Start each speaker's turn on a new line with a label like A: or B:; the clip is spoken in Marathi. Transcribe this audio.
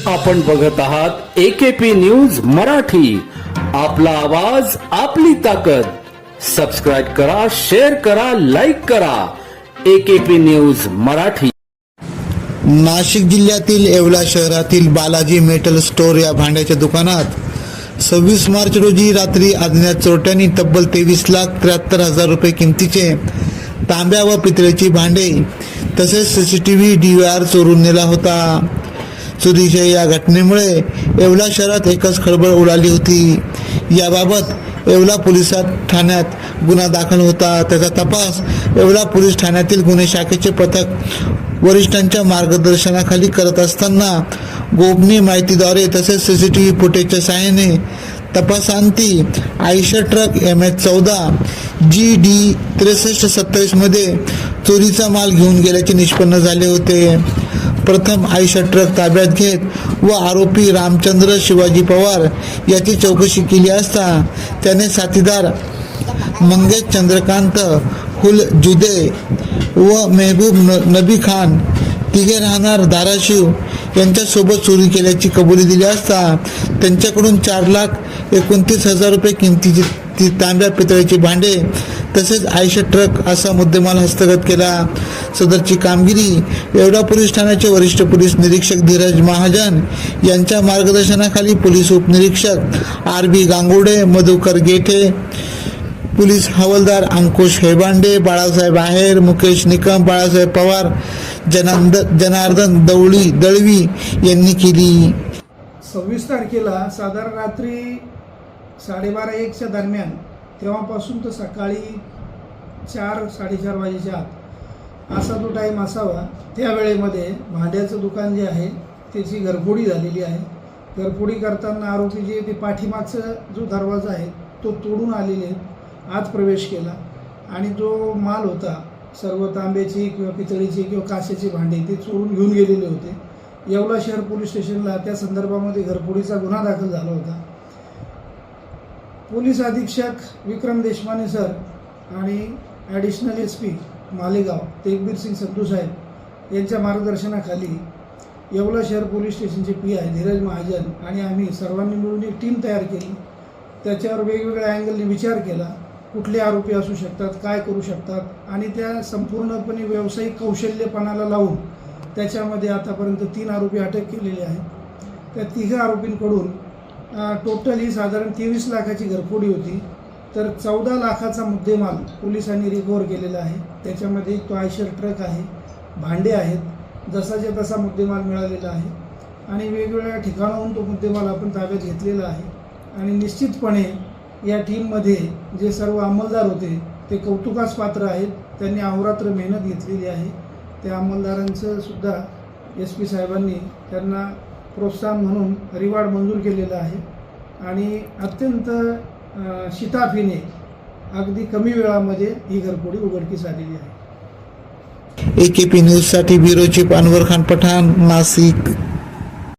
A: आपण बघत आहात AKP न्यूज मराठी. आपला आवाज आपली ताकद. सबस्क्राइब करा, शेअर करा, लाईक करा. AKP news Marathi.
B: नाशिक जिल्ह्यातील येवला शहरातील बालाजी मेटल स्टोअर या भांड्याच्या दुकानात 26 मार्च रोजी रात्री अज्ञात चोरट्यांनी तब्बल 23,73,000 रुपये किमतीचे तांब्या व पितळेची भांडे तसेच CCTV DVR चोरून नेला होता. सुदीच्या या घटनेमुळे येवला शहरात एकच खळबळ उडाली होती. याबाबत येवला पोलीस ठाण्यात गुन्हा दाखल होता. त्याचा तपास येवला पोलीस ठाण्यातील गुन्हे शाखेचे पथक वरिष्ठांच्या मार्गदर्शनाखाली करत असताना गोपनीय माहितीद्वारे तसेच CCTV फुटेजच्या सहाय्याने तपासांती आयशर ट्रक MH14 GD 6327 मध्ये चोरीचा माल घेऊन गेल्याचे निष्पन्न झाले होते. प्रथम आयशर ट्रक ताब्यात घेत व आरोपी रामचंद्र शिवाजी पवार याची चौकशी केली असता त्याने साथीदार मंगेश चंद्रकांत हुल जुदे व मेहबूब नबी खान तिघे राहणार धाराशिव यांच्यासोबत चोरी केल्याची कबुली दिली असता त्यांच्याकडून 4,29,000 रुपये किमतीची तांब्या पितळेची भांडे तसेच आयशर ट्रक असा मुद्देमाल हस्तगत केला. सदरची कामगिरी येवला पोलीस ठाण्याचे वरिष्ठ पोलीस निरीक्षक धीरज महाजन यांच्या मार्गदर्शनाखाली पोलीस उपनिरीक्षक RB गांगुर्डे, मधुकर गेठे, पोलीस हवालदार अंकुश हेबांडे, बाळासाहेब आहेर, मुकेश निकम, बाळासाहेब पवार, जनार्दन दळवी यांनी केली.
C: 26 तारखेला साधारण रात्री 12:30-1च्या दरम्यान तेव्हापासून तर सकाळी 4-4:30 वाजेच्या आत असा तो टाईम असावा. त्या वेळेमध्ये भांड्याचं दुकान जे आहे त्याची घरफोडी झालेली आहे. घरफोडी करताना आरोपी जे ते पाठीमागचा जो दरवाजा आहे तो तोडून आलेले आत प्रवेश केला आणि जो माल होता सर्व तांब्याची किंवा पितळीची किंवा काचेची भांडी ते चोरून घेऊन गेलेले होते. येवला शहर पोलीस स्टेशनला त्या संदर्भामध्ये घरफोडीचा गुन्हा दाखल झाला होता. पोलीस अधीक्षक विक्रम देशमाने सर आणि ॲडिशनल SP मालेगाव तेगबीर सिंग संधू साहेब यांच्या मार्गदर्शनाखाली येवला शहर पोलीस स्टेशनचे PI धीरज महाजन आणि आम्ही सर्वांनी मिळून एक टीम तयार केली. त्याच्यावर वेगवेगळ्या अँगलने विचार केला. कुठले आरोपी असू शकतात, काय करू शकतात आणि त्या संपूर्णपणे व्यावसायिक कौशल्यपणाला लावून त्याच्यामध्ये आतापर्यंत 3 आरोपी अटक केलेले आहेत. त्या 3 आरोपींकडून टोटल ही साधारण 23 लाखाची घरफोडी होती. तर 14 लाखाचा मुद्देमाल पोलिसांनी रिकव्हर केलेला आहे. त्याच्यामध्ये तो आयशर ट्रक आहे, भांडे आहेत, जसाच्या तसा मुद्देमाल मिळालेला आहे आणि वेगवेगळ्या ठिकाणाहून तो मुद्देमाल आपण ताब्यात घेतलेला आहे. आणि निश्चितपणे या टीममध्ये जे सर्व अंमलदार होते ते कौतुकास पात्र आहेत. त्यांनी अहोरात्र मेहनत घेतलेली आहे. त्या अंमलदारांचं सुद्धा SP साहेबांनी त्यांना प्रोत्साहन म्हणून रिवॉर्ड मंजूर केलेला आहे आणि अत्यंत शिताफीने अगदी कमी वेळामध्ये ही घरफोडी उघडकीस आलेली आहे.
B: AKP न्यूजसाठी ब्युरो चीफ अनवर खान पठाण, नाशिक.